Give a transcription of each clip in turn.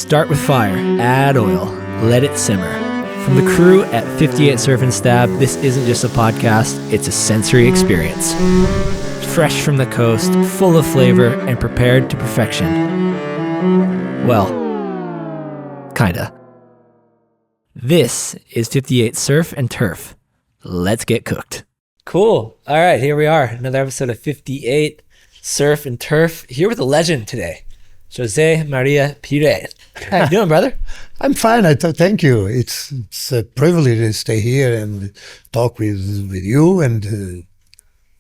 Start with fire, add oil, let it simmer. From the crew at 58 Surf and Stab, this isn't just a podcast, it's a sensory experience. Fresh from the coast, full of flavor, and prepared to perfection. Well, kinda. This is 58 Surf and Turf. Let's get cooked. Cool. All right, here we are. Another episode of 58 Surf and Turf. Here with a legend today, José Maria Pyrrait. How you doing, brother? I'm fine. Thank you. It's a privilege to stay here and talk with you, and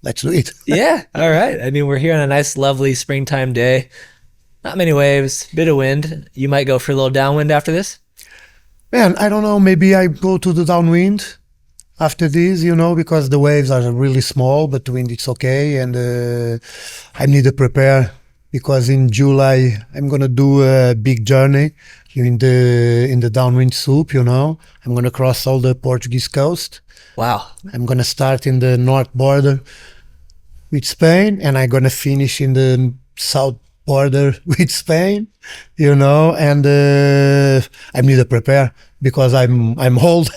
let's do it. Yeah. All right. I mean, we're here on a nice, lovely springtime day. Not many waves, bit of wind. You might go for a little downwind after this. Man, I don't know. Maybe I go to the downwind after this, because the waves are really small, but the wind it's okay, and I need to prepare. Because in July I'm gonna do a big journey in the downwind soup. I'm gonna cross all the Portuguese coast. Wow! I'm gonna start in the north border with Spain, and I'm gonna finish in the south border with Spain. And I need to prepare because I'm old.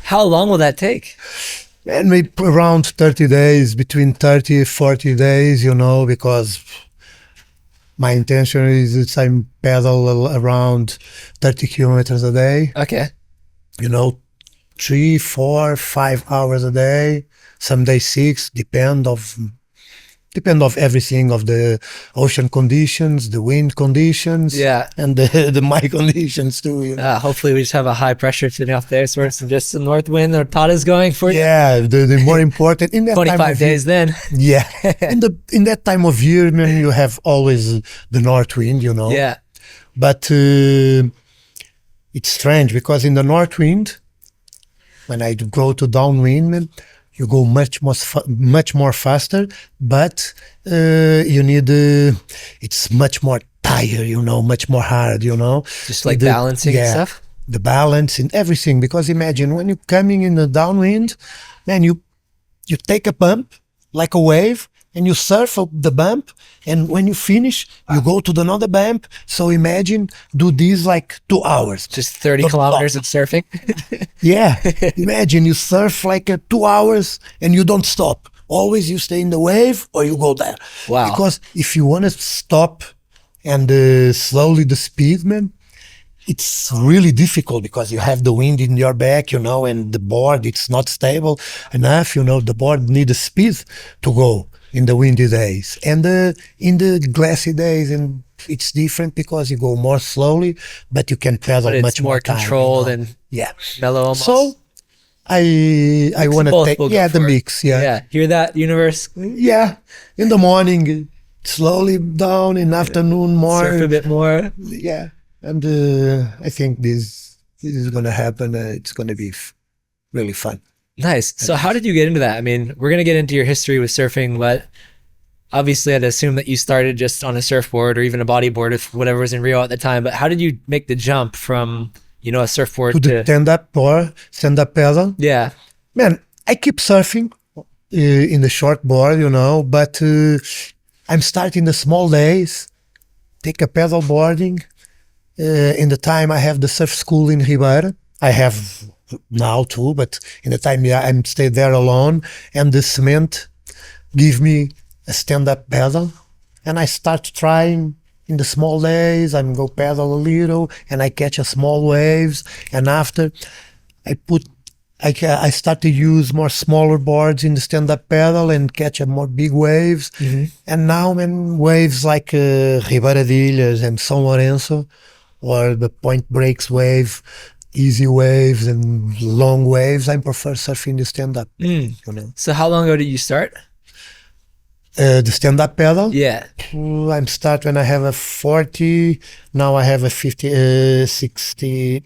How long will that take? And maybe around 30 days, between 30 and 40 days, because my intention is that I pedal around 30 kilometers a day. Okay. 3, 4, 5 hours a day, some days 6, depend of everything, of the ocean conditions, the wind conditions, and the my conditions too. Hopefully we just have a high pressure sitting off there, so it's just the north wind or Tata's going for you. Yeah, the more important in that 25 time of days year, then. Yeah, in that time of year, man, you have always the north wind, Yeah. But it's strange because in the north wind, when I go to downwind, man, you go much more faster, but you need it's much more tired, much more hard, Just like balancing and stuff. The balance and everything. Because imagine when you're coming in the downwind, man, you take a bump like a wave, and you surf up the bump, and when you finish, you go to another bump. So imagine do this like 2 hours. Just 30 kilometers of surfing. Yeah, imagine you surf like 2 hours and you don't stop. Always you stay in the wave or you go there. Wow. Because if you want to stop and slowly the speed, man, it's really difficult because you have the wind in your back, and the board, it's not stable enough, the board needs a speed to go in the windy days. And in the glassy days, and it's different because you go more slowly, but you can pedal much more time, controlled and mellow almost. So I want to take the mix. Yeah. Hear that, universe? Yeah. In the morning, slowly down. In afternoon, more. Surf a bit more. Yeah. And I think this is going to happen. It's going to be really fun. Nice. So how did you get into that? I mean, we're going to get into your history with surfing, but obviously I'd assume that you started just on a surfboard or even a bodyboard, if whatever was in Rio at the time. But how did you make the jump from, a surfboard to the stand-up pedal? Yeah. Man, I keep surfing in the short board, but I'm starting the small days, take a pedal boarding. In the time I have the surf school in Ribeira. I have now too, but in the time I stayed there alone, and the cement give me a stand-up pedal, and I start trying in the small days. I go pedal a little, and I catch a small waves, and after I start to use more smaller boards in the stand-up pedal and catch a more big waves. Mm-hmm. And now when waves like Ribeira de Ilhas and São Lourenço, or the Point Breaks wave, easy waves and long waves, I prefer surfing the stand-up. So how long ago did you start? The stand-up pedal? Yeah. I start when I have a 40. Now I have a 50, 60,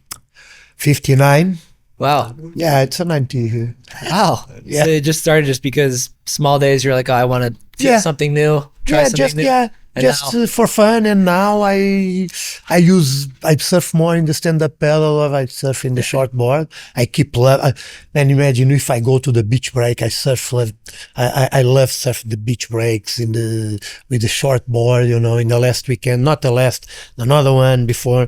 59. Wow. Yeah, it's a 90. Wow. Yeah. So it just started just because small days you're like, oh, I want to Yeah. something new, try something new. And now, For fun. And now I surf more in the stand-up paddle, or I surf in the short board. I keep and imagine if I go to the beach break, I surf. I love surf the beach breaks with the short board. You know, in the last weekend, not the last, another one before.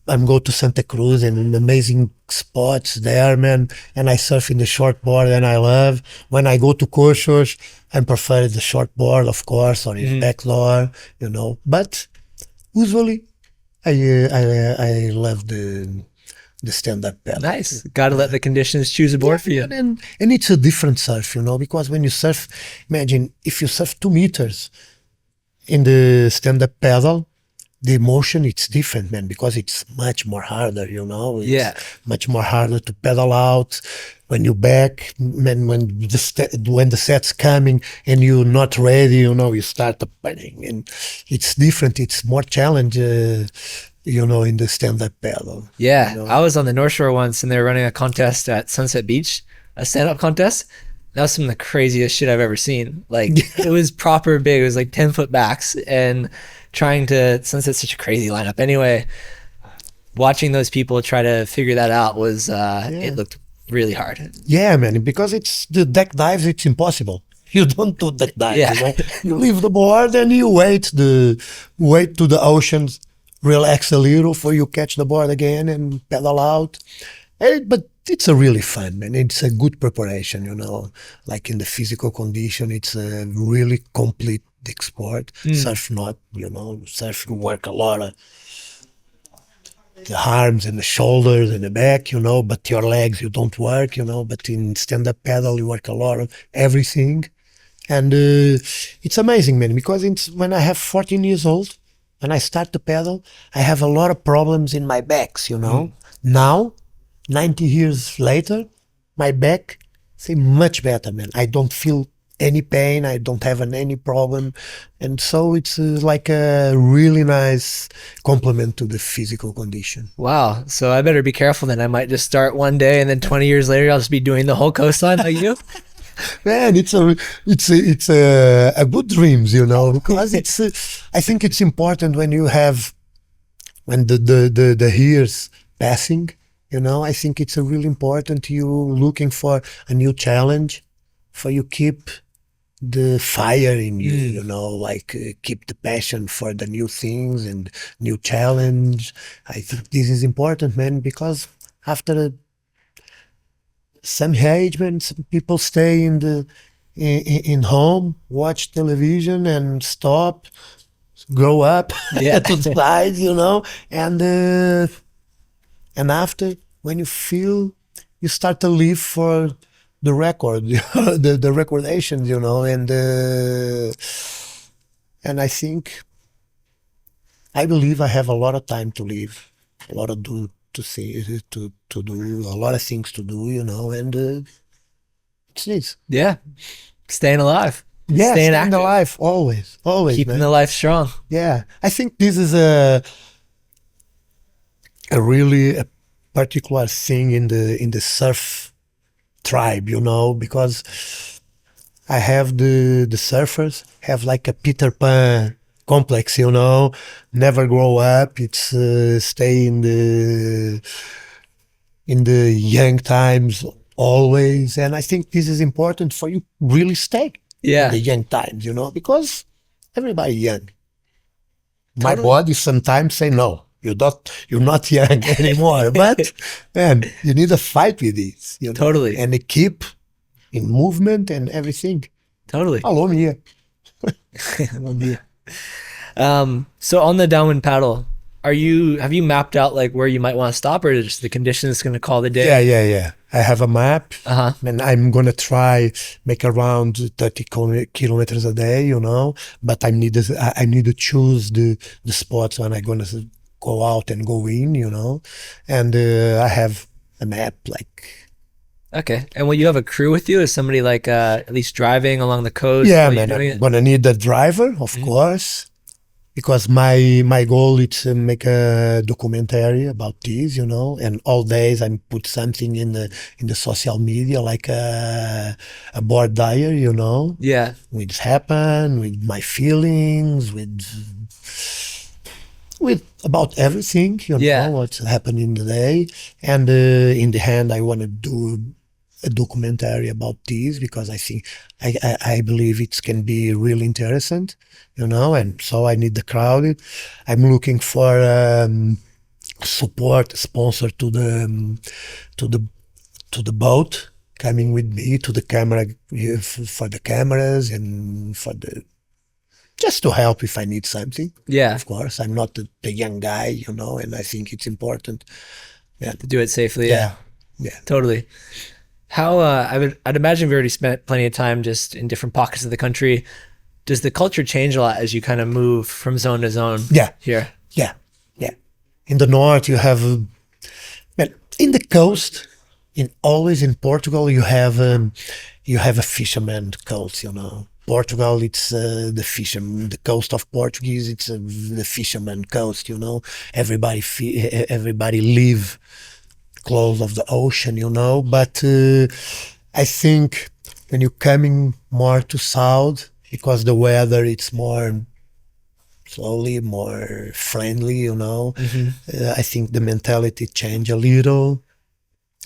I'm go to Santa Cruz and in amazing spots there, man. And I surf in the short board, and I love. When I go to Coxos, I prefer the short board, of course, or in backdoor, you know. But usually, I love the stand-up paddle. nice. Got to let the conditions choose a board for you. And it's a different surf, you know, because when you surf, imagine if you surf 2 meters in the stand-up paddle, the motion, it's different, man, because it's much more harder, you know. It's much more harder to pedal out when you're back, man. When the set's coming and you're not ready, you know, you start paddling, and it's different. It's more challenge, you know, in the stand-up paddle. Yeah, you know? I was on the North Shore once, and they were running a contest at Sunset Beach, a stand-up contest. That was some of the craziest shit I've ever seen. Like, it was proper big. It was like 10-foot backs, and trying to, Sunset's such a crazy lineup. Anyway, watching those people try to figure that out was, it looked really hard. Yeah, man, because it's the deck dives, it's impossible. You don't do deck dives. Yeah. You know? You leave the board and you wait to the oceans, relax a little before you catch the board again and pedal out. But it's a really fun, man. It's a good preparation, you know. Like in the physical condition, it's a really complete sport. Surf not, you know. Surf, you work a lot of the arms and the shoulders and the back, you know, but your legs you don't work, you know. But in stand-up paddle you work a lot of everything. And it's amazing, man, because when I have 14 years old, when I start to paddle, I have a lot of problems in my backs, you know. Now, 90 years later, my back is much better, man. I don't feel any pain. I don't have any problem. And so it's like a really nice compliment to the physical condition. Wow. So I better be careful then. I might just start one day, and then 20 years later, I'll just be doing the whole coastline like you. Man, it's a good dreams, you know, because I think it's important when the years passing, you know. I think it's really important you looking for a new challenge, for you keep the fire in you, you know, like keep the passion for the new things and new challenge. I think this is important, man, because after some age, man, some people stay in home, watch television and stop, grow up to the side, you know, and after, when you feel, you start to live for the record, the recordations, you know, and I believe I have a lot of time to live, a lot of to do, a lot of things to do, you know, and it's this. Yeah. Staying alive. Yeah, staying active. Alive, always, keeping man. the life strong. Yeah, I think this is a really particular thing in the surf tribe, you know, because I have the surfers have like a Peter Pan complex, you know, never grow up. It's stay in the young times always, and I think this is important for you really stay in the young times, you know, because everybody young. My body sometimes say no. You're not young anymore. But man, you need to fight with this, you know? Totally. And keep in movement and everything. Totally. Alô, Mia. So on the downwind paddle, have you mapped out like where you might want to stop, or is just the conditions going to call the day? Yeah. I have a map, and I'm gonna try make around 30 kilometers a day, you know. But I need to choose the spots when I'm gonna go out and go in, you know. And I have a map, like. Okay. And will you have a crew with you? Is somebody like at least driving along the coast? Yeah, man. I'm gonna need a driver, of course. because my goal is to make a documentary about this, and all days I put something in the social media, like a board diary, Yeah. which happened, with my feelings, with about everything, Yeah. what's happened in the day. And in the end, I want to do a documentary about this, because I think I believe it can be really interesting, and so I need the crowd. I'm looking for support sponsor to to the the boat, coming with me to the camera, for the cameras, and for the just to help if I need something. Yeah. Of course, I'm not the young guy, and I think it's important. Yeah. To do it safely. Yeah. Yeah. Totally. How I'd imagine we've already spent plenty of time just in different pockets of the country. Does the culture change a lot as you kind of move from zone to zone? Yeah. Here. Yeah. Yeah. In the north, you have, well, in the coast, always in Portugal, you have a fisherman coast. Portugal, it's the fisherman, the coast of Portuguese. It's the fisherman coast. Everybody live close of the ocean. But I think when you're coming more to south, because the weather it's more slowly, more friendly. I think the mentality change a little.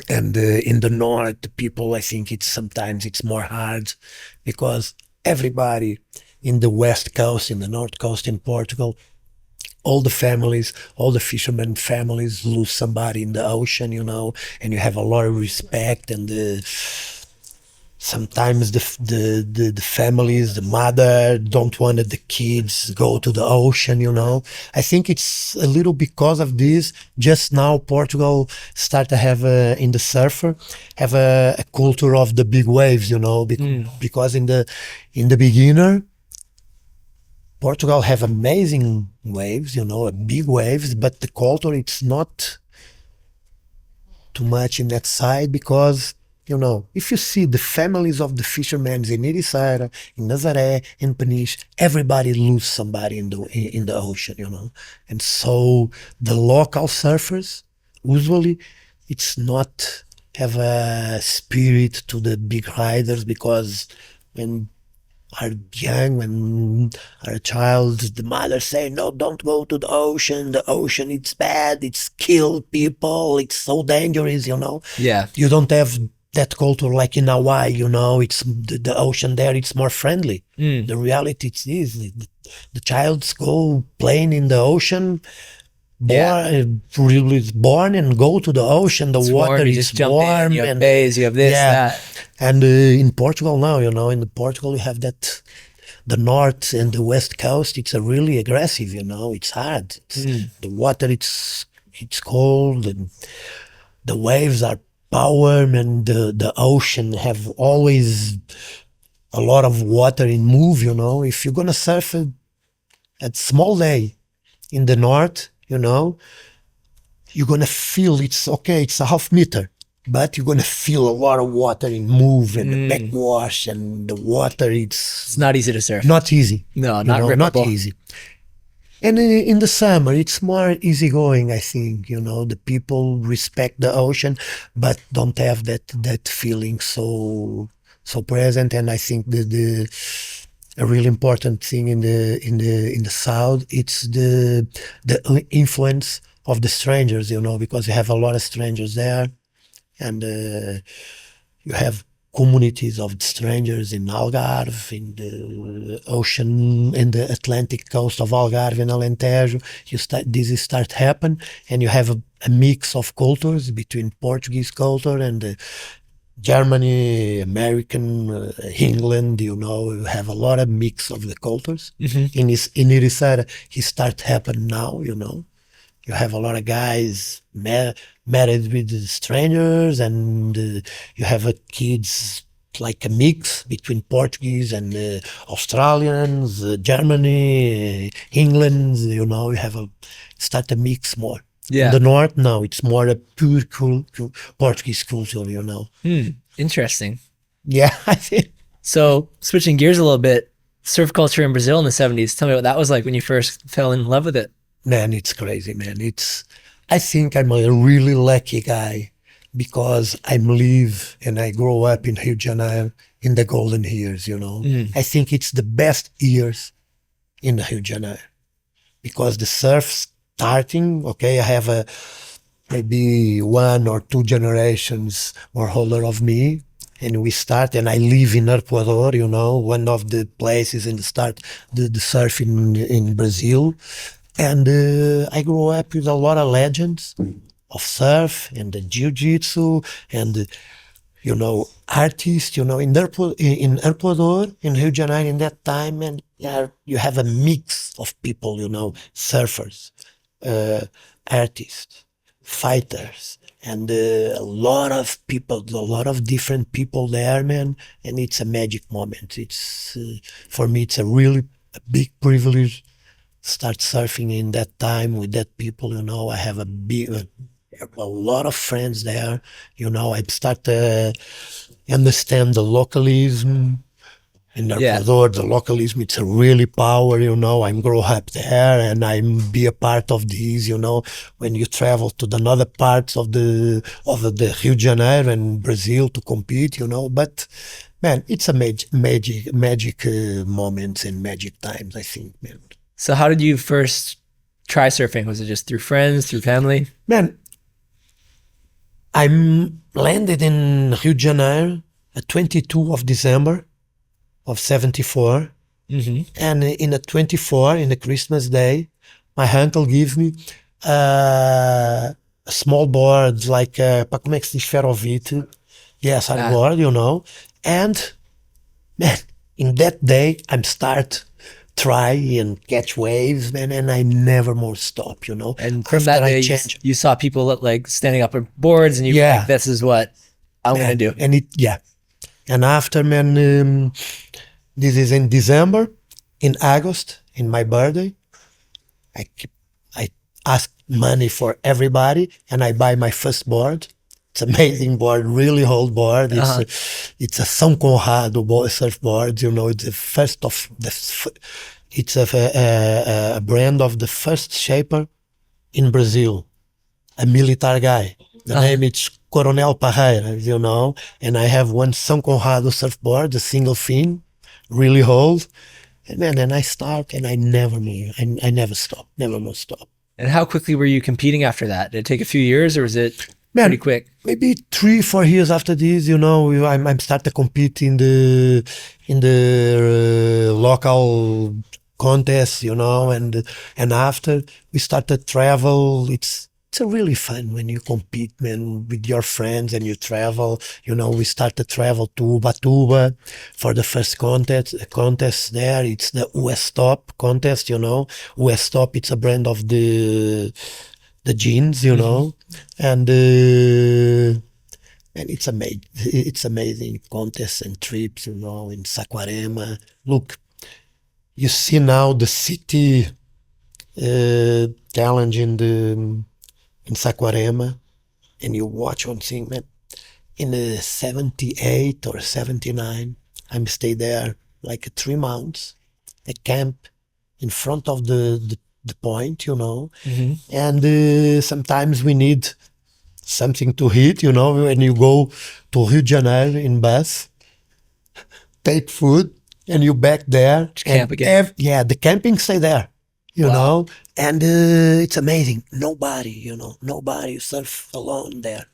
And in the north, the people, I think sometimes it's more hard, because everybody in the west coast, in the north coast in Portugal, all the families, all the fishermen families lose somebody in the ocean, and you have a lot of respect. And sometimes the families, the mother don't want the kids go to the ocean. I think it's a little because of this. Just now Portugal start to have in the surfer have a culture of the big waves, because in the beginner Portugal have amazing waves, big waves, but the culture it's not too much in that side, because if you see the families of the fishermen in Ericeira, in Nazaré, in Peniche, everybody lose somebody in the ocean, and so the local surfers usually it's not have a spirit to the big riders, because when are young, when are a child, the mother say, no, don't go to the ocean, it's bad, it's kill people, it's so dangerous. Yeah. You don't have that culture like in Hawaii. It's the ocean there, it's more friendly. The reality is the childs go playing in the ocean, really born and go to the ocean. The water is warm, you have bays, you have this, that. And in Portugal now, in Portugal you have that, the north and the west coast, it's a really aggressive, it's hard. The water, it's cold, and the waves are power, and the ocean have always a lot of water in move. If you're gonna surf at small day in the north, you're gonna feel it's okay, it's a half meter, but you're gonna feel a lot of water in move, and the backwash, and the water, it's not easy to surf. Not easy. No, not not easy. And in the summer, it's more easygoing, I think. The people respect the ocean, but don't have that feeling so present. And I think a really important thing in the south, it's the influence of the strangers. Because you have a lot of strangers there, and you have communities of strangers in Algarve, in the ocean, in the Atlantic coast of Algarve and Alentejo. This start happen, and you have a mix of cultures between Portuguese culture and Germany, American, England. You have a lot of mix of the cultures. In Ericeira, he start happen now. You have a lot of guys married with strangers, and you have kids like a mix between Portuguese and Australians, Germany, England. You have start a mix more. Yeah. In the north, no, it's more a pure Portuguese culture. Interesting. Yeah, I think. So switching gears a little bit, surf culture in Brazil in the 70s. Tell me what that was like when you first fell in love with it. Man, it's crazy, man. I think I'm a really lucky guy because I live and I grow up in Rio de Janeiro in the golden years, you know. I think it's the best years in Rio de Janeiro because the surf starting, okay, I have maybe 1 or 2 generations more older of me. And we start, and I live in Arpoador, you know, one of the places in the start, the surf in Brazil. And I grew up with a lot of legends of surf and the jiu-jitsu and, you know, artists, you know, in Arpoador, in Rio de Janeiro in that time, and you have a mix of people, you know, surfers, artists, fighters, and a lot of people, a lot of different people there, man. And it's a magic moment. It's for me, it's a big privilege. Start surfing in that time with that people, you know. I have a lot of friends there, you know. I start to understand the localism. In Arpoador, the localism, it's a really power, you know. I'm grow up there and I'm be a part of this, you know. When you travel to the other parts of the Rio de Janeiro and Brazil to compete, you know. But man, it's a magic moments and magic times, I think, man. So how did you first try surfing? Was it just through friends, through family? Man, I'm landed in Rio de Janeiro at 22 of December of 74. And in the 24, in the Christmas day, my uncle gives me a small board, like, como é que se diz, ferrovite? Yes, a board, you know. And man, in that day, I'm start try and catch waves, man, and I never more stop, you know. And from that day, you saw people like standing up on boards, and you were like, this is what I'm going to do. And and after, man, this is in December. In August, in my birthday, I ask money for everybody, and I buy my first board. It's amazing board, really old board. It's a São Conrado surfboard, you know. It's the first of it's a brand of the first shaper in Brazil, a military guy. The name is Coronel Pyrrait, you know. And I have one São Conrado surfboard, a single fin, really old. And then I start, and I never stop, never more stop. And how quickly were you competing after that? Did it take a few years, or was it pretty quick? Maybe 3-4 years after this, you know, I'm start to compete in the local contests, you know, and after we started travel. It's a really fun when you compete, man, with your friends and you travel. You know, we start to travel to Ubatuba for the first contest there. It's the US Top contest, you know. US Top, it's a brand of the jeans, you know, and it's amazing contests and trips, you know, in Saquarema. Look, you see now the city challenge in Saquarema, and you watch one thing, man. In 78 or 79, I'm stay there like 3 months, a camp in front of the point, you know, and sometimes we need something to eat, you know, when you go to Rio de Janeiro in bus, take food, and you back there. Camp again. The camping stay there, you know, and it's amazing. Nobody surf alone there.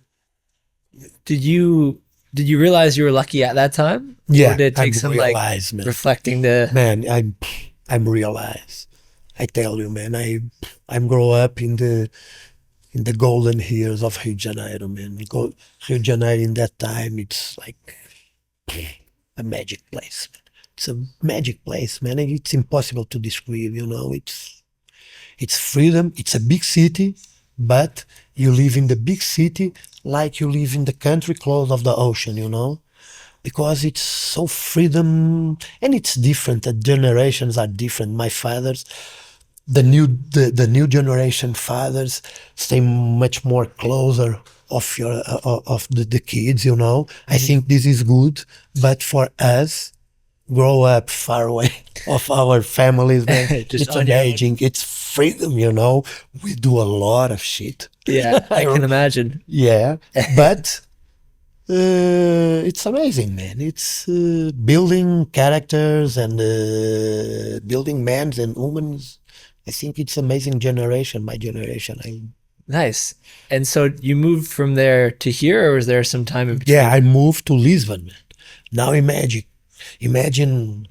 Did you realize you were lucky at that time? Yeah, or did it take some realize, like man. reflecting the man? I'm realized. I tell you, man. I'm grow up in the golden years of Rio de Janeiro, man. Rio de Janeiro in that time, it's like a magic place. It's a magic place, man. And it's impossible to describe. You know, it's freedom. It's a big city, but you live in the big city like you live in the country close of the ocean. You know, because it's so freedom, and it's different. The generations are different. My fathers, the new generation fathers, stay much more closer of the kids. You know, I think this is good, but for us, grow up far away of our families, man. Just It's on your own. amazing. It's freedom, you know. We do a lot of shit. Yeah, I can imagine. Yeah, but it's amazing, man. It's building characters and building men and women. I think it's amazing generation, my generation. Nice. And so you moved from there to here, or was there some time in between? Yeah, I moved to Lisbon, man. Now imagine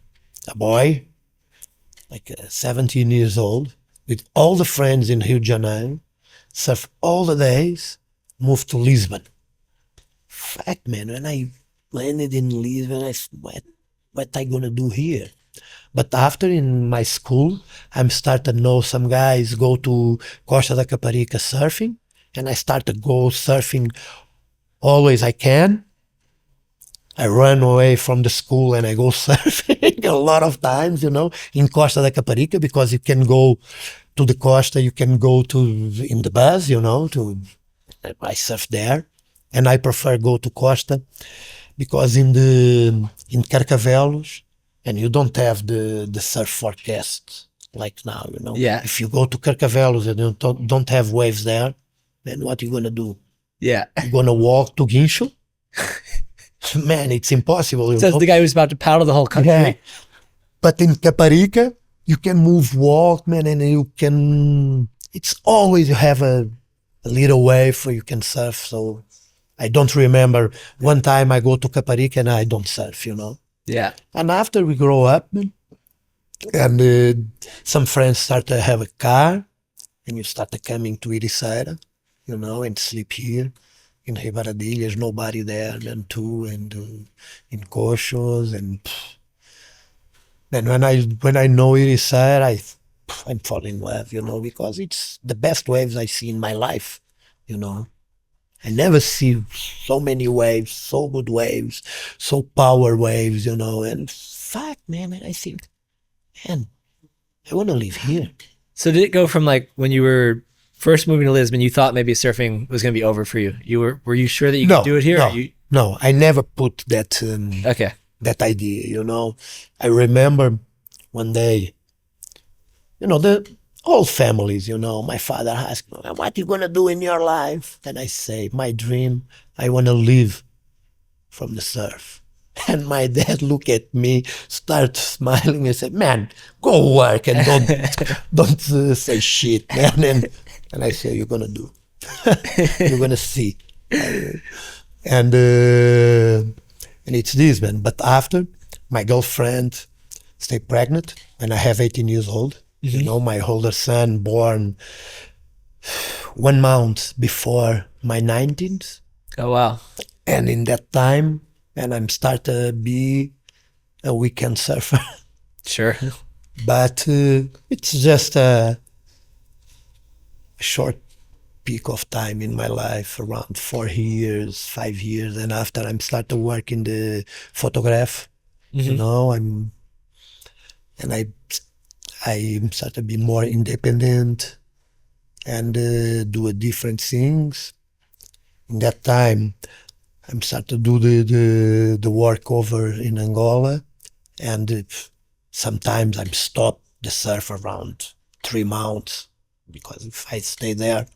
a boy like 17 years old with all the friends in Rio de Janeiro, surf all the days, moved to Lisbon. Fact, man, when I landed in Lisbon, I said, what I gonna do here? But after in my school, I'm started to know some guys go to Costa da Caparica surfing, and I start to go surfing always I can. I run away from the school and I go surfing a lot of times, you know, in Costa da Caparica, because you can go to the Costa, you can go to in the bus, you know, I surf there, and I prefer go to Costa because in Carcavelos, and you don't have the surf forecast like now, you know. Yeah. If you go to Carcavelos and you don't have waves there, then what you gonna do? Yeah. You gonna walk to Guincho? Man, it's impossible. You Says know? the guy who's about to paddle the whole country. Yeah. But in Caparica, you can walk, man, and you can. It's always you have a little wave where you can surf. So I don't remember one time I go to Caparica and I don't surf, you know. Yeah. And after we grow up, man, and some friends start to have a car, and you start to coming to Ericeira, you know, and sleep here. In Ribaradilha, there's nobody there, man, too, and in Cochos, and when I know Ericeira, I'm falling in love, you know, because it's the best waves I see in my life, you know. I never see so many waves, so good waves, so power waves, you know, and fuck, man, I think, man, I want to live here. So did it go from like when you were first moving to Lisbon, you thought maybe surfing was going to be over for you? Were you sure that you could do it here? No, I never put that Okay. that idea, you know. I remember one day, you know, all families, you know, my father asked me, what you gonna do in your life? And I say, my dream, I wanna live from the surf. And my dad look at me, start smiling and said, man, go work and don't say shit, man. And I say, you're gonna do. You're gonna see. And it's this, man. But after, my girlfriend stayed pregnant when I have 18 years old. You know, my older son born 1 month before my 19th. Oh, wow. And in that time, and I'm start to be a weekend surfer. Sure. But it's just a short peak of time in my life, around 4 years, 5 years. And after I'm start to work in the photograph, you know, I start to be more independent and do different things. In that time, I'm start to do the work over in Angola, and sometimes I'm stop the surf around 3 months, because if I stay there,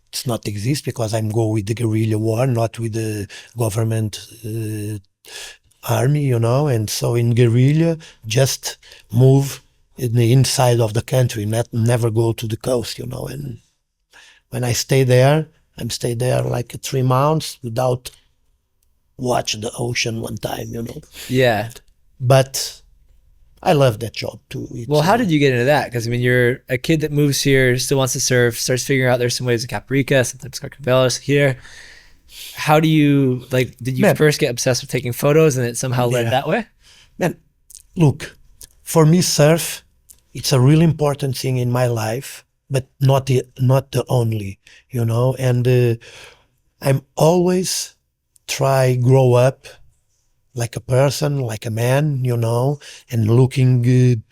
it's not exist, because I'm go with the guerrilla war, not with the government army, you know. And so in guerrilla, just move in the inside of the country, never go to the coast, you know. And when I stay there, I'm stay there like 3 months without watch the ocean one time, you know. Yeah. But I love that job too. Well, how did you get into that? Because I mean, you're a kid that moves here, still wants to surf, starts figuring out there's some waves in Caparica, sometimes Carcavelos here. How do you, like, did you first get obsessed with taking photos and it somehow led that way? Man, look, for me, surf, it's a really important thing in my life, but not the only, you know. And I'm always try grow up like a person, like a man, you know, and looking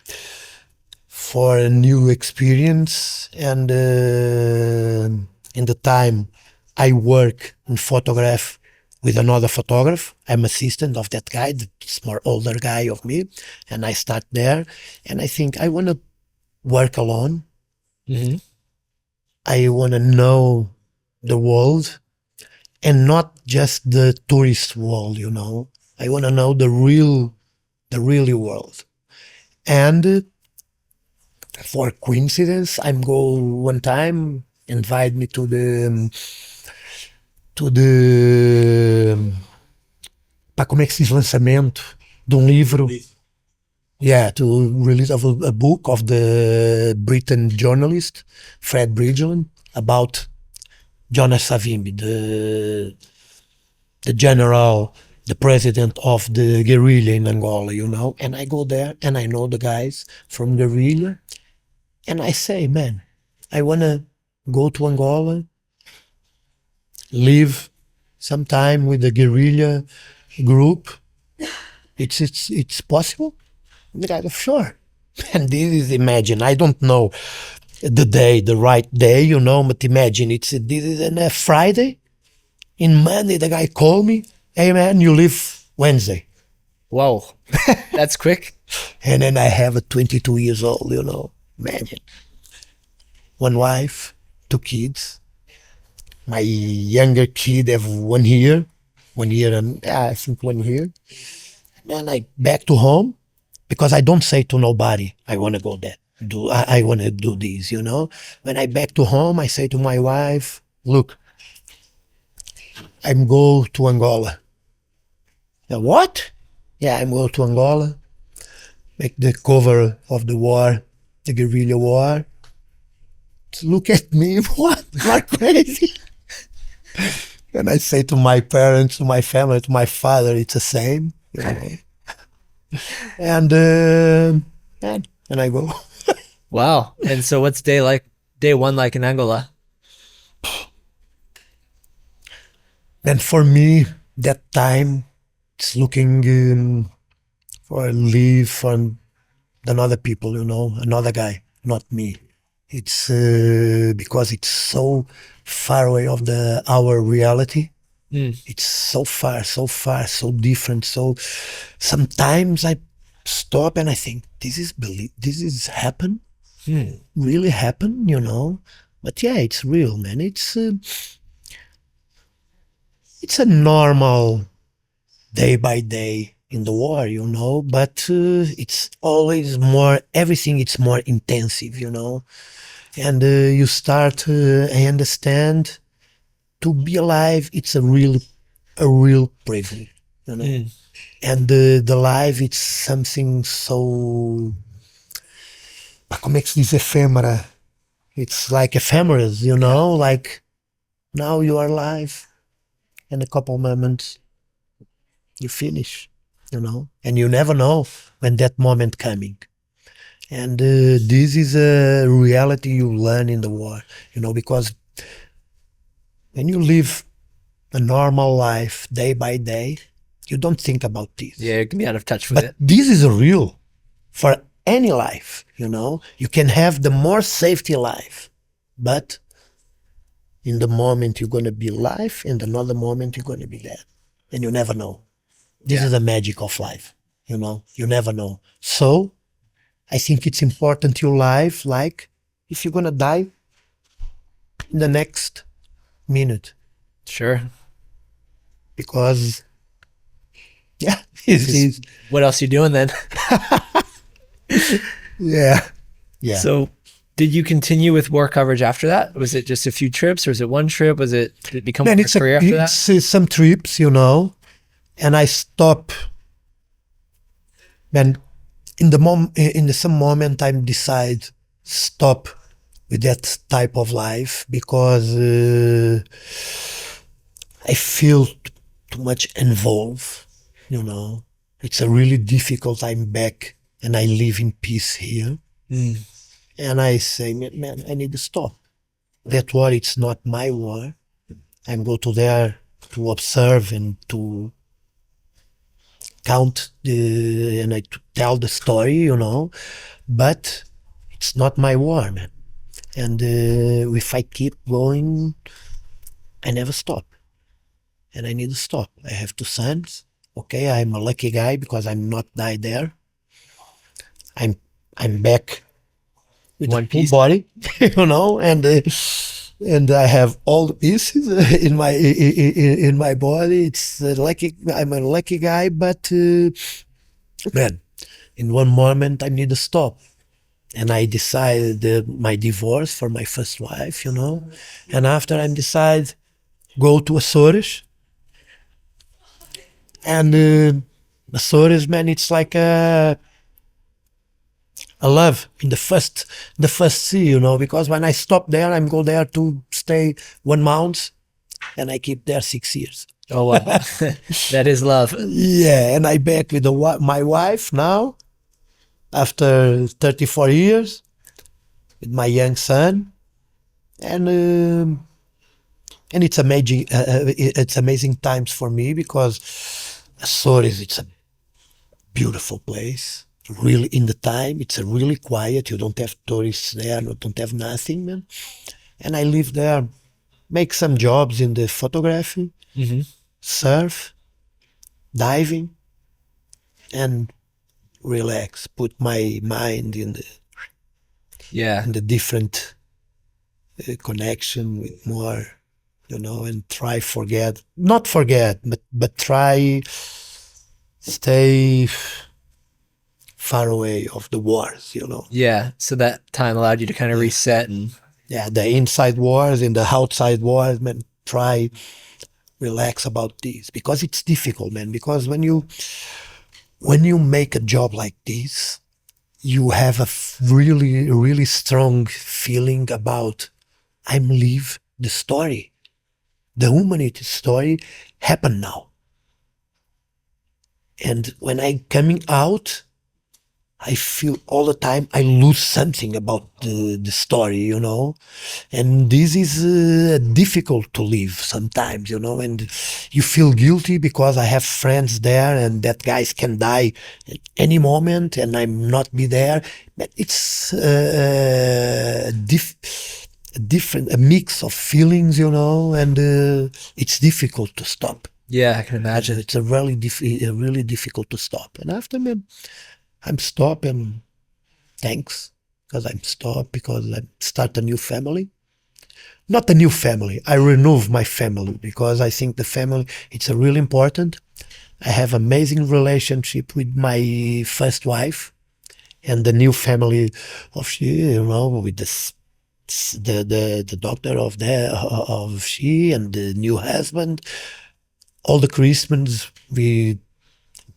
for a new experience. And in the time I work and photograph, with another photographer. I'm assistant of that guy, the more older guy of me, and I start there, and I think I want to work alone. Mm-hmm. I want to know the world, and not just the tourist world, you know. I want to know the really world. And for coincidence, I'm go one time, invite me to the para como é que se diz lançamento de um livro. Yeah, to release of a book of the Britain journalist Fred Bridgeland about Jonas Savimbi, the general, the president of the guerrilla in Angola, you know. And I go there and I know the guys from guerrilla, and I say, man, I wanna go to Angola, live some time with the guerrilla group. It's possible. The guy, sure. And this is, imagine, I don't know the right day, you know, but imagine this is on a Friday. In Monday, the guy called me, hey man, you leave Wednesday. Whoa, that's quick. And then I have a 22 years old, you know, imagine. One wife, 2 kids. My younger kid have 1 year and I think 1 year. And I back to home, because I don't say to nobody, I want to go there. I want to do this, you know. When I back to home, I say to my wife, look, I'm go to Angola. What? Yeah, I'm go to Angola, make the cover of the war, the guerrilla war. Look at me, what? You are crazy. And I say to my parents, to my family, to my father, it's the same. You know? And I go. Wow. And so what's day one like in Angola? And for me, that time, it's looking for a leave from another people, you know, another guy, not me. It's because it's so far away of our reality. It's so far, so different. So sometimes I stop and I think, this is happen, really happen, you know. But yeah, it's real, man. It's a normal day by day in the war, you know. But it's always more, everything. It's more intensive, you know. And you start, I understand, to be alive, it's a real privilege, you know. And the life, it's something so, como é que se diz ephemera? It's like ephemeras, you know, like now you are alive, and a couple moments you finish, you know, and you never know when that moment coming. And this is a reality you learn in the war, you know, because when you live a normal life day by day, you don't think about this. Yeah, you can be out of touch with it. This is real for any life, you know. You can have the more safety life, but in the moment you're going to be alive, in another moment you're going to be dead. And you never know. This is the magic of life, you know. You never know. So I think it's important you live like if you're going to die in the next minute. Sure. Because yeah, it's what else you doing then? yeah. So did you continue with war coverage after that? Was it just a few trips, or was it one trip? Did it become a career after that? It's some trips, you know, and I stop. And in some moment I decide stop with that type of life, because I feel too much involved, you know. It's a really difficult. I'm back and I live in peace here. And I say, man, I need to stop. That war, it's not my war. I'm go to there to observe and to count and to tell the story, you know. But it's not my war, man. And if I keep going, I never stop. and I need to stop. I have two sons. Okay, I'm a lucky guy because I'm not died there. I'm back with One a full piece. body, and I have all the pieces in my body. It's lucky. I'm a lucky guy, but man, in one moment I need to stop, and I decided my divorce for my first wife, and after I decide go to Açores, and Açores, man, it's like a love in the first sea, because when I stop there, I'm go there to stay 1 month, and I keep there 6 years. Oh wow, that is love. Yeah, and I back with my wife now after 34 years with my young son, and it's amazing. It's amazing times for me because Açores, it's a beautiful place. Really, in the time, it's a really quiet. You don't have tourists there. You don't have nothing, man. And I live there, make some jobs in the photography, surf, diving, and relax. Put my mind in the different connection with more, and try not forget, but try stay far away of the wars, Yeah, so that time allowed you to kind of reset and Yeah, the inside wars and the outside wars, man. Try relax about this because it's difficult, man. Because when you make a job like this, you have a really, really strong feeling about I'm live the story. The humanity story happened now. And when I'm coming out, I feel all the time I lose something about the story, and this is difficult to live sometimes, and you feel guilty because I have friends there and that guys can die at any moment and I'm not be there. But it's a mix of feelings, and it's difficult to stop. yeah, I can imagine. It's really difficult to stop. And after me, I'm stop and thanks because I'm stop because I start a new family. Not a new family. I renew my family because I think the family it's a really important. I have amazing relationship with my first wife and the new family of she, with the doctor of she and the new husband. All the Christmas we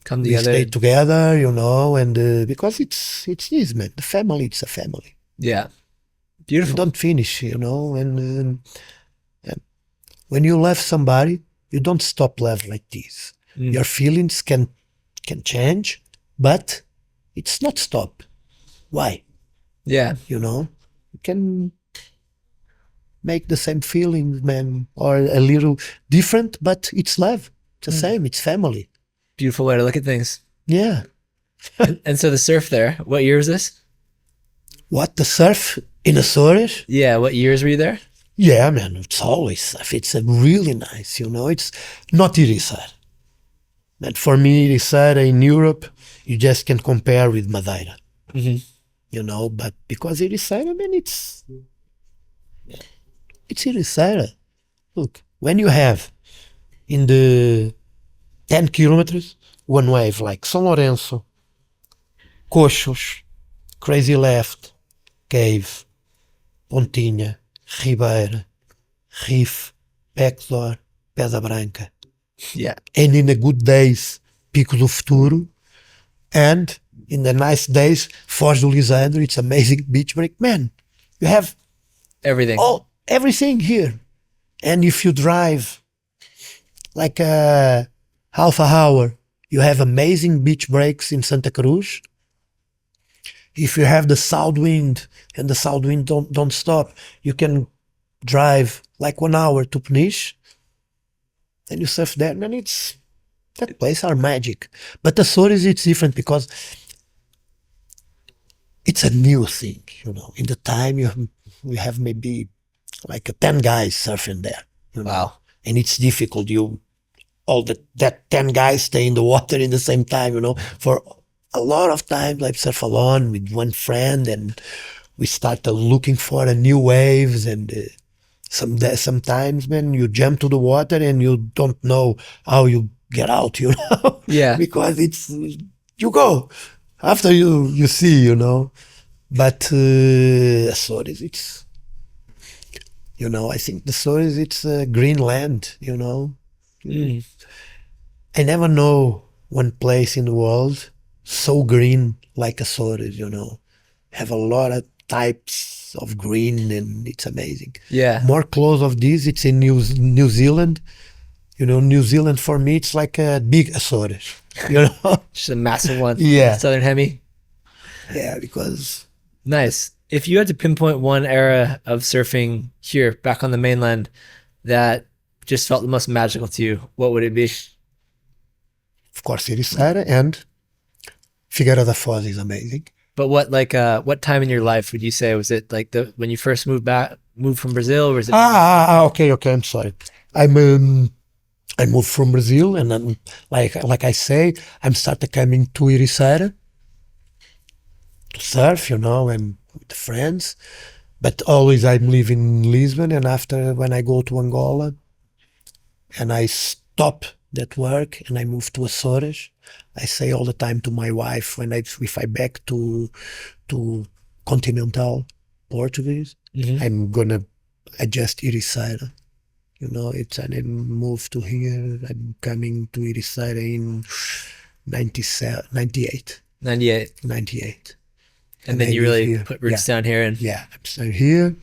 stay together, and because it's this, man. The family, it's a family. Yeah, beautiful. You don't finish, and when you love somebody, you don't stop love like this. Your feelings can change, but it's not stop. Why? Yeah. You can make the same feelings, man, or a little different, but it's love. It's the same. It's family. Beautiful way to look at things. Yeah. And so the surf there, what year was this? What, the surf in Açores? Yeah, what years were you there? Yeah, man, it's always surf. It's really nice, It's not Ericeira. And for me, Ericeira in Europe, you just can compare with Madeira. But because Ericeira, man, it's Ericeira. Look, when you have in the 10 kilometers, one wave like São Lourenço, Coxos, Crazy Left, Cave, Pontinha, Ribeira, Riff, Backdoor, Pedra Branca. Yeah. And in the good days, Pico do Futuro. And in the nice days, Foz do Lisandro. It's amazing beach break. Man, you have everything here. And if you drive like a half an hour, you have amazing beach breaks in Santa Cruz. If you have the south wind and the south wind don't stop, you can drive like 1 hour to Peniche and you surf there. Man, that place are magic. But the Açores, it's different because it's a new thing, In the time we have maybe like 10 guys surfing there. Wow. And it's difficult. You that 10 guys stay in the water in the same time, for a lot of times I surf alone with one friend, and we started looking for a new waves, and sometimes, man, you jump to the water and you don't know how you get out, Yeah. because you go after you see, but Açores, I think the Açores, it's green land, Mm. I never know one place in the world so green like Açores, have a lot of types of green, and it's amazing. Yeah. More close of this, it's in New Zealand. New Zealand for me, it's like a big Açores, Just a massive one. Yeah. Southern Hemi. Yeah, because Nice. If you had to pinpoint one era of surfing here back on the mainland that just felt the most magical to you, what would it be? of course Ericeira and Figueira da Foz is amazing. But what time in your life would you say was it, like when you first moved from Brazil, or was it? Okay, I'm sorry. I moved from Brazil, and then, like I say, I'm started coming to Ericeira to surf, and with friends. But always I'm living in Lisbon, and after, when I go to Angola, and I stop that work and I move to Açores, I say all the time to my wife, if I back to continental Portuguese, Mhm. I'm gonna adjust Ericeira. And I move to here. I'm coming to Ericeira in 98. 98. And then you really here. put roots down here, and Yeah, I'm staying here,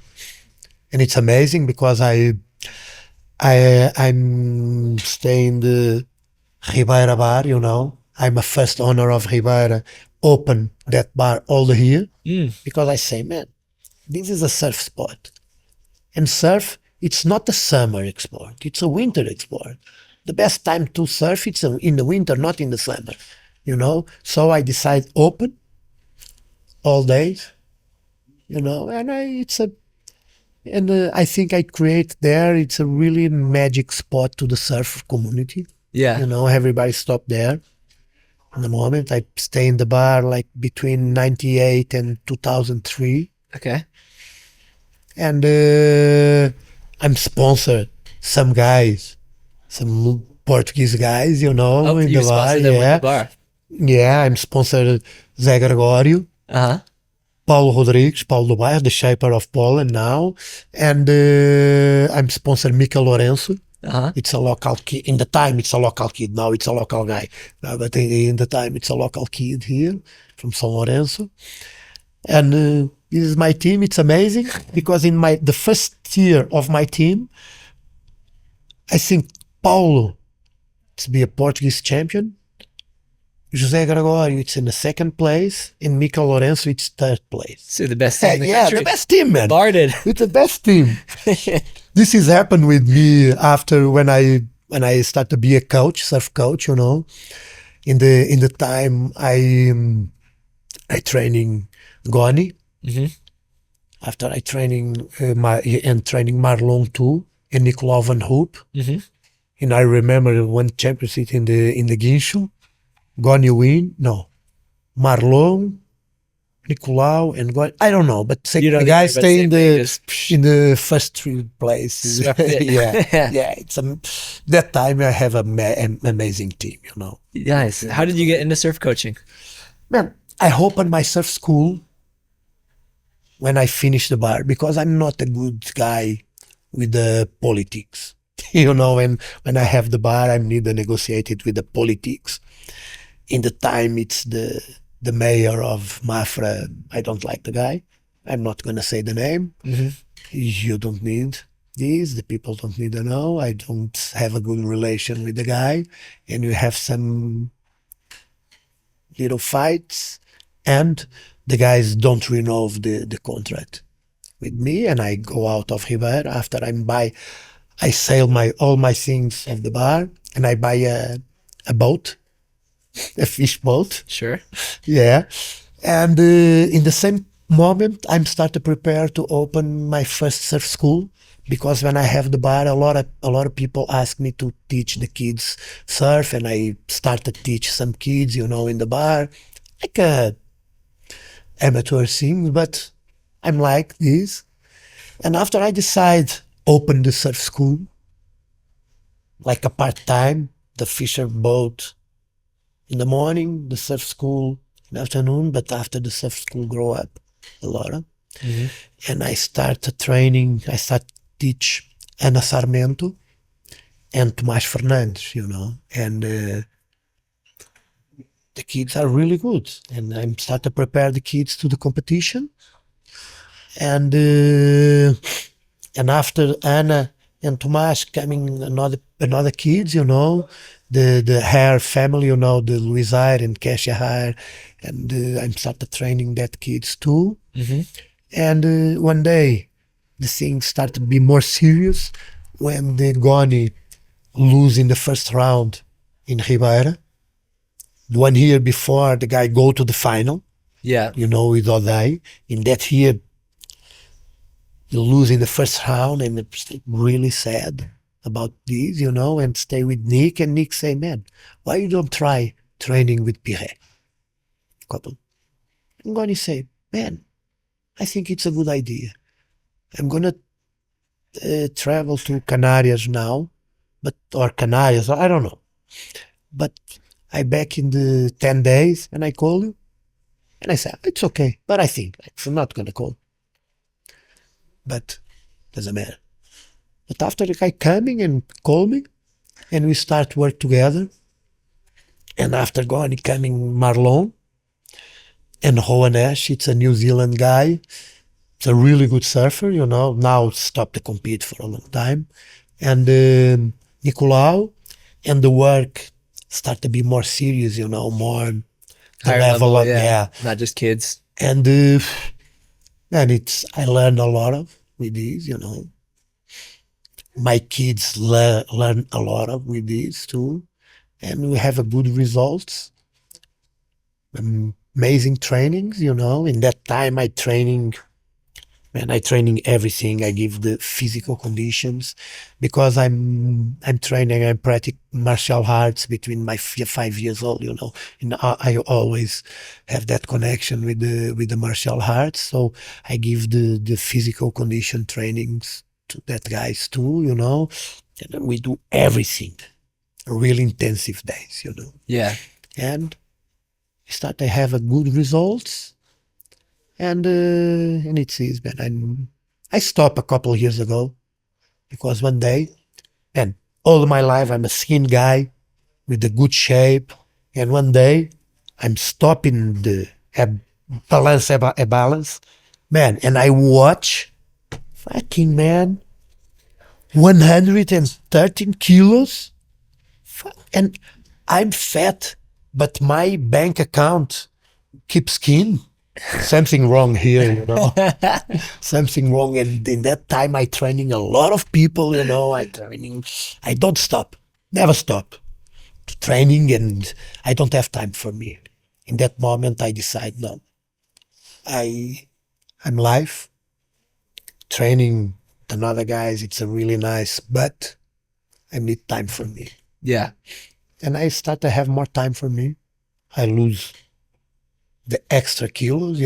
and it's amazing because I'm staying the Ribeira bar. I'm a first owner of Ribeira. Open that bar all the year because I say, man, this is a surf spot, and surf, it's not a summer sport, it's a winter sport. The best time to surf, it's in the winter, not in the summer. So I decide open all days, and I think I create there. It's a really magic spot to the surf community. yeah. Everybody stop there. In the moment, I stay in the bar like between 98 and 2003, Okay. and I'm sponsored some guys, some Portuguese guys, Oh, in the you bar. sponsored them with Yeah, the bar. yeah, I'm sponsored Zé Gregório, Uh-huh. Paulo Rodrigues, Paulo do Bairro, the shaper of Poland now, and I'm sponsored Mica Lourenço. Uh-huh. It's a local kid. In the time, it's a local kid. Now it's a local guy. But in the time, it's a local kid here from São Lourenço. And this is my team. It's amazing because in the first year of my team, I think Paulo to be a Portuguese champion. José Gregório, it's in the second place. In Mica Lourenço, it's third place. So the best team in the Yeah, country. the best team, man. Barded. It's the best team. This has happened with me after when I start to be a coach, surf coach. In the time I training Goni. Mm-hmm. After I training training Marlon too, and Nicolau van Hoop. Mm-hmm. And I remember one championship in the Guincho. Goni win, no, Marlon, Nicolau, and Goni. I don't know, but You don't the guys remember, stay but in the first three places. Swept it. yeah. It's that time I have an amazing team. Nice. How did you get into surf coaching? Man, I opened my surf school when I finished the bar because I'm not a good guy with the politics. When I have the bar, I need to negotiate it with the politics. In the time, it's the mayor of Mafra. I don't like the guy. I'm not going to say the name. Mm-hmm. You don't need this. The people don't need to know. I don't have a good relation with the guy. And you have some little fights. And the guys don't renew the contract with me. And I go out of Ribeira after I sell all my things at the bar. And I buy a boat. A fish boat. Sure. Yeah. And in the same moment I'm start to prepare to open my first surf school, because when I have the bar, a lot of people ask me to teach the kids surf, and I start to teach some kids, in the bar, like a amateur thing. But I'm like this, and after I decide open the surf school, like a part time, the fisher boat in the morning, the surf school in the afternoon. But after the surf school grow up a lot, and I start training. I start teach Ana Sarmento and Tomás Fernandes, and the kids are really good. And I'm start to prepare the kids to the competition, and after Ana and Tomás coming another kids, the Hare family, the Luis Hare and Kesha Hare, and I'm started training that kids too. And one day the thing started to be more serious when the Goni lose in the first round in Ribeira. 1 year before, the guy go to the final, Yeah. with Odai. In that year, you lose in the first round, and it's really sad about this, and stay with Nick. And Nick say, man, why you don't try training with Pyrrait? Couple. I'm going to say, man, I think it's a good idea. I'm going to travel to Canarias now, or Canarias, I don't know. But I back in the 10 days, and I call you, and I say, it's okay, but I think I'm not going to call. But doesn't matter. But after the guy coming and call me, and we start work together, and after going coming Marlon and Rowan Ash, it's a New Zealand guy. It's a really good surfer, now stopped to compete for a long time. And Nicolau, and the work start to be more serious, more the Higher level of, yeah. Not just kids. And I learned a lot of with these, My kids learn a lot of with these too, and we have a good results. Amazing trainings, In that time, I training everything. I give the physical conditions, because I'm training. I practice martial arts between my 5 years old, And I always have that connection with the martial arts. So I give the physical condition trainings to that guys too, And we do everything, really intensive days, Yeah. And start to have a good results. And it is, man. I stopped a couple of years ago, because one day, and all my life I'm a skin guy with a good shape, and one day I'm stopping the balance, man, and I watch, fucking man, 113 kilos, and I'm fat, but my bank account keeps skin. Something wrong here, Something wrong. And in that time, I training a lot of people, I don't stop, never stop to training, and I don't have time for me. In that moment, I decide, no, I'm live training another guys. It's a really nice, but I need time for me. Yeah. And I start to have more time for me. I lose the extra kilos,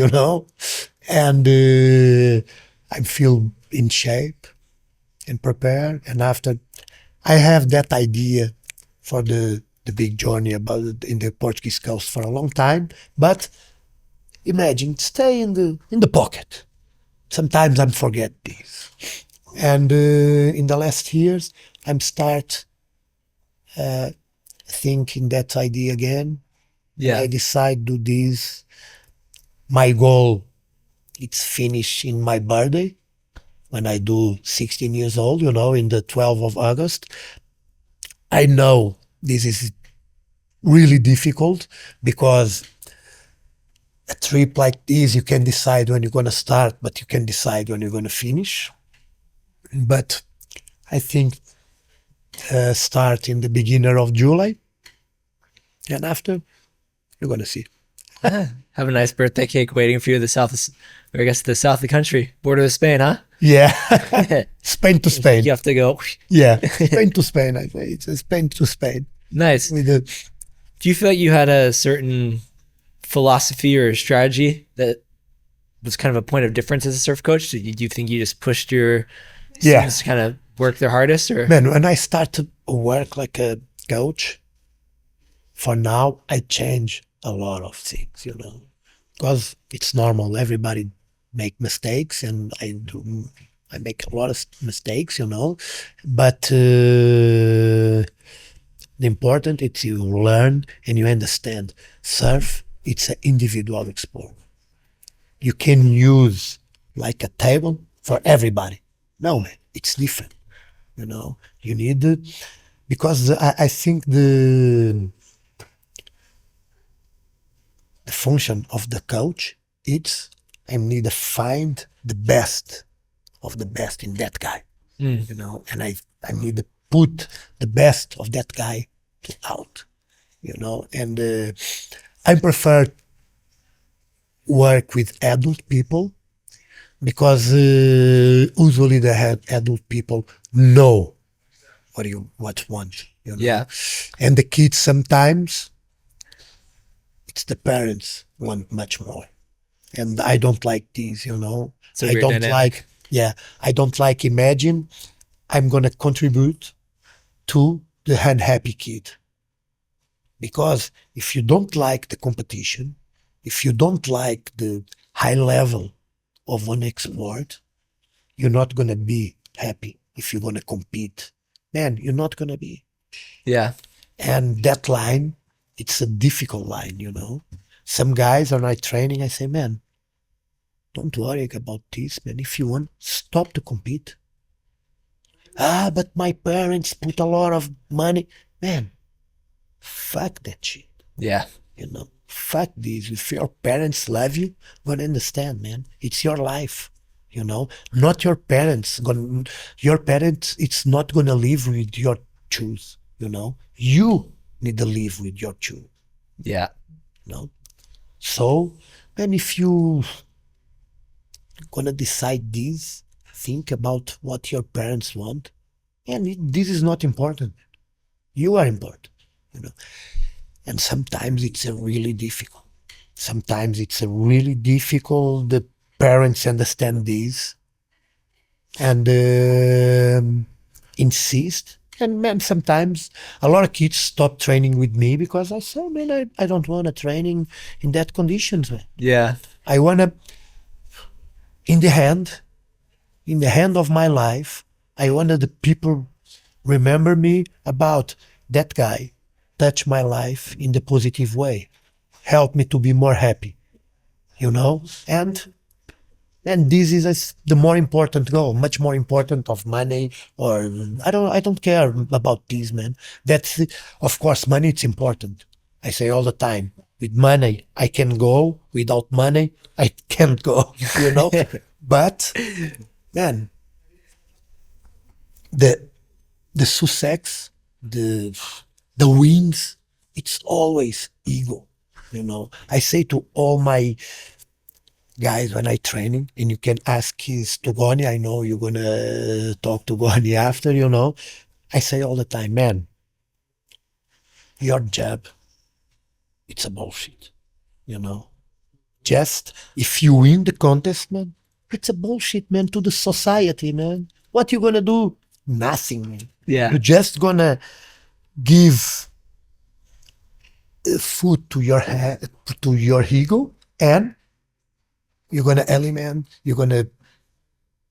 and I feel in shape and prepared. And after, I have that idea for the big journey about it in the Portuguese coast for a long time. But imagine, stay in the pocket. Sometimes I forget this. And in the last years, I'm start thinking that idea again. Yeah. I decide do this. My goal, it's finish in my birthday, when I do 16 years old, in the 12th of August. I know this is really difficult, because a trip like this, you can decide when you're going to start, but you can decide when you're going to finish. But I think start in the beginning of July, and after, you're going to see. Have a nice birthday cake waiting for you at the south, or I guess the south of the country, border of Spain, huh? Yeah. Spain to Spain. You have to go. Yeah. Spain to Spain. I say it's a Spain to Spain. Nice. With the, Do you feel like you had a certain philosophy or strategy that was kind of a point of difference as a surf coach? Do you think you just pushed your students to kind of work their hardest? Or man, when I start to work like a coach, for now, I change a lot of things, because it's normal. Everybody make mistakes, and I make a lot of mistakes, but the important is you learn and you understand. Surf, it's an individual sport. You can use like a table for everybody. No, man, it's different. You need because I think the function of the coach, it's I need to find the best of the best in that guy, and I need to put the best of that guy out, and I prefer work with adult people because usually the adult people know what want, yeah, and the kids sometimes it's the parents want much more, and I don't like these, it's a I weird don't dynamic. I don't like imagine I'm gonna contribute to the unhappy kid, because if you don't like the competition, if you don't like the high level of one sport, you're not gonna be happy. If you're gonna compete, man, you're not gonna be. Yeah, And that line, it's a difficult line, Some guys are not training. I say, man, don't worry about this, man. If you want, stop to compete. But my parents put a lot of money. Man, fuck that shit. yeah, Fuck this. If your parents love you, gonna understand, man. It's your life, Not your parents. Your parents, it's not gonna live with your choose, You need to live with your choose, yeah, So, and if you gonna decide this, think about what your parents want, and this is not important. You are important, And sometimes it's a really difficult. Sometimes it's a really difficult. The parents understand this and insist. And man, sometimes a lot of kids stop training with me because I say, man, I don't want to training in that conditions, man. yeah, I want to, in the hand of my life, I wanted the people remember me about that guy, touch my life in the positive way, help me to be more happy, and this is the more important goal, much more important of money, or I don't care about this, man. That's, of course, money, it's important. I say all the time, with money, I can go. Without money, I can't go, But, man, the success, the wins, it's always ego, I say to all my guys when I training, and you can ask his to Goni, I know you're gonna talk to Goni after, I say all the time, man, your job, it's a bullshit, Just if you win the contest, man, it's a bullshit, man, to the society, man. What you gonna do? Nothing, man. yeah, You're just gonna give food to your head, to your ego, and you're gonna eliminate, you're gonna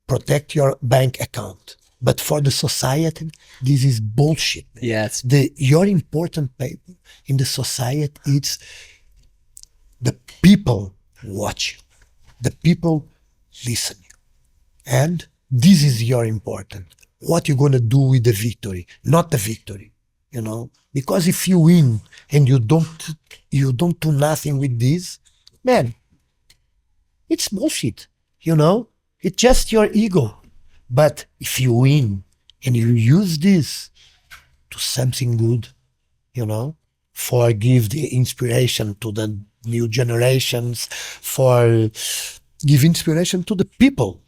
protect your bank account. But for the society, this is bullshit, man. yeah. It's Your important paper in the society, it's the people watch you, the people listen you, and this is your important. What you're gonna do with the victory, not the victory, Because if you win and you don't do nothing with this, man, it's bullshit, It's just your ego. But if you win and you use this to something good, forgive the inspiration to the new generations, for give inspiration to the people.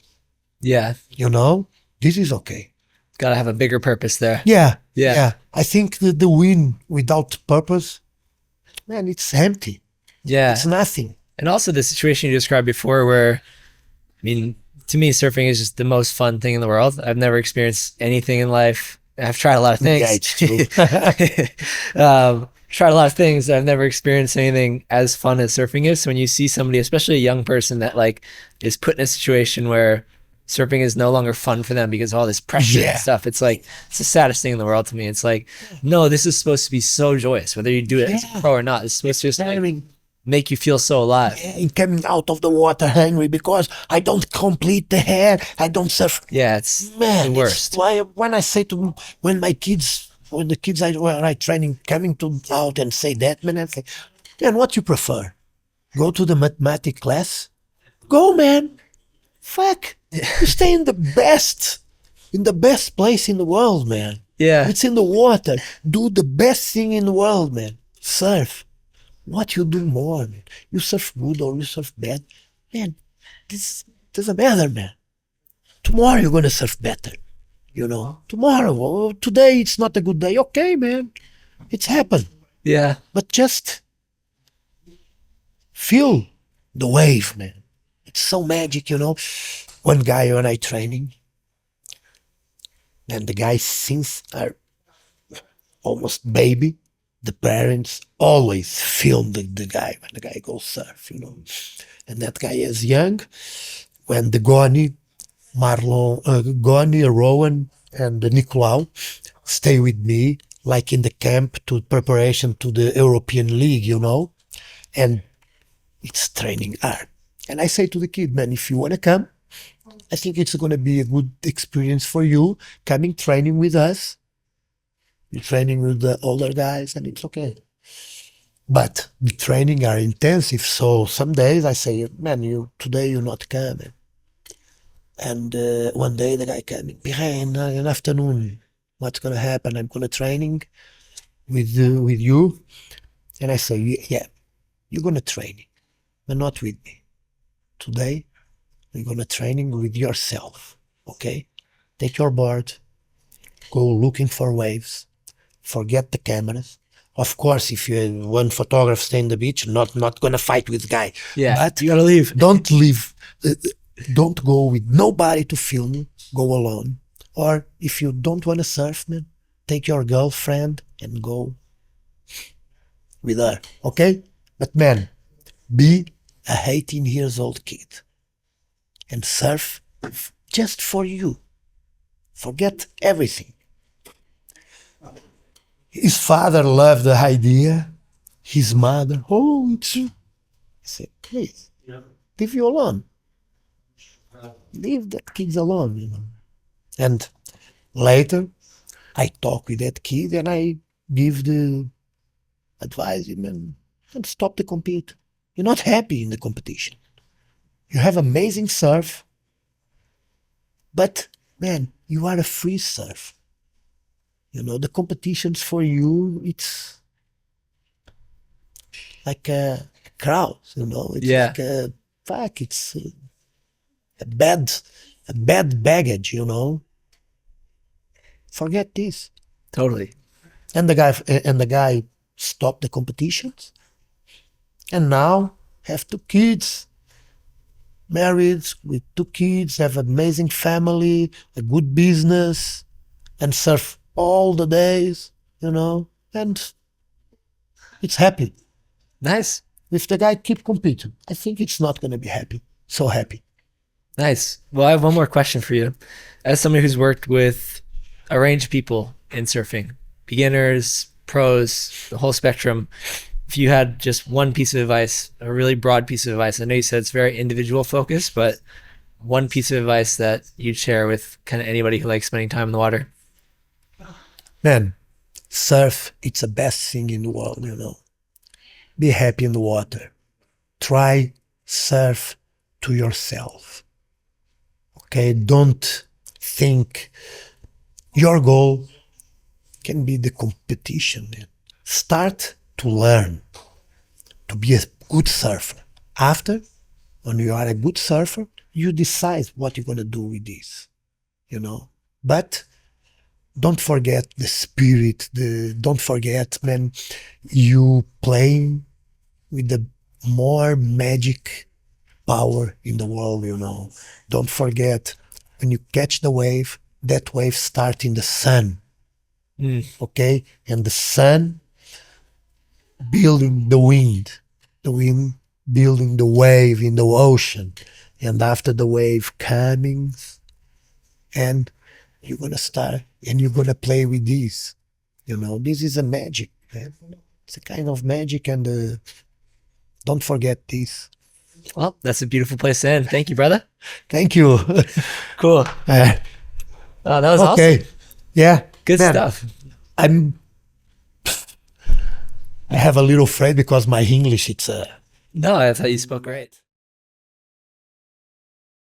Yeah. You know, this is okay. Got to have a bigger purpose there. Yeah, Yeah. yeah. I think the win without purpose, man, it's empty. Yeah. It's nothing. And also the situation you described before where, I mean, to me, surfing is just the most fun thing in the world. I've never experienced anything in life. I've tried a lot of things. Yeah, it's true. Tried a lot of things. I've never experienced anything as fun as surfing is. So when you see somebody, especially a young person that like is put in a situation where surfing is no longer fun for them because of all this pressure Yeah. and stuff, it's like, it's the saddest thing in the world to me. It's like, no, this is supposed to be so joyous, whether you do it as a Yeah. pro or not. It's supposed to just like, Tiring. make you feel so alive. And coming out of the water hungry because I don't complete the hair, I don't surf. Yeah, it's Man, the worst. it's why when I say to when the kids I training coming to out and say that, man, I say, man, what you prefer? Go to the mathematics class? Go, man. Fuck. You stay in the best place in the world, man. Yeah. It's in the water. Do the best thing in the world, man. Surf. What you do more, man? You surf good or you surf bad, man. This doesn't matter, man. Tomorrow you're gonna surf better. You know, tomorrow or today it's not a good day. Okay, man, it's happened. Yeah. But just feel the wave, man. It's so magic, you know. One guy when I training, and the guy since are almost baby, the parents always film the guy when the guy goes surf, you know. And that guy is young when the Goni, Rowan, and Nicolau stay with me, like in the camp to preparation to the European League, you know, and it's training hard. And I say to the kid, man, if you want to come, I think it's going to be a good experience for you coming training with us. You're training with the older guys and it's okay. But the training are intensive. So some days I say, man, today you're not coming. And one day the guy came, Pyrrait, in the afternoon, what's going to happen? I'm going to training with you. And I say, yeah, you're going to training, but not with me. Today, you're going to training with yourself, okay? Take your board, go looking for waves, forget the cameras. Of course, if you have one photographer stay in the beach, not going to fight with guy. Yeah, but you gotta leave. Don't leave. Don't go with nobody to film you. Go alone. Or if you don't want to surf, man, take your girlfriend and go with her, okay? But man, be a 18 years old kid and surf just for you. Forget everything. His father loved the idea. His mother, it's you. I said, please, leave you alone. Leave that kids alone, you know. And later, I talk with that kid and I give the advice, man, and stop the compete. You're not happy in the competition. You have amazing surf, but man, you are a free surf. You know, the competitions for you, it's like a crowd, you know. It's like it's a bad baggage, you know. Forget this. Totally. And the guy stopped the competitions, and now have 2 kids, married with 2 kids, have an amazing family, a good business, and surf all the days, you know, and it's happy. Nice. If the guy keep competing, I think it's not going to be happy. So happy. Nice. Well, I have one more question for you. As somebody who's worked with a range of people in surfing, beginners, pros, the whole spectrum, if you had just one piece of advice, a really broad piece of advice, I know you said it's very individual focused, but one piece of advice that you'd share with kind of anybody who likes spending time in the water. Man, surf, it's the best thing in the world, you know. Be happy in the water. Try surf to yourself. Okay, don't think your goal can be the competition. Man. Start to learn to be a good surfer. After, when you are a good surfer, you decide what you're going to do with this, But don't forget the spirit, don't forget, man, you playing with the more magic power in the world, Don't forget, when you catch the wave, that wave starts in the sun, okay? And the sun building the wind building the wave in the ocean. And after the wave coming, and you're going to start, and you're going to play with this. This is a magic, man. It's a kind of magic, and don't forget this. Well, that's a beautiful place to end. Thank you, brother. Thank you. Cool. Oh, that was okay. awesome. Yeah. Good man, stuff. I have a little afraid because my English, it's No, I thought you spoke great.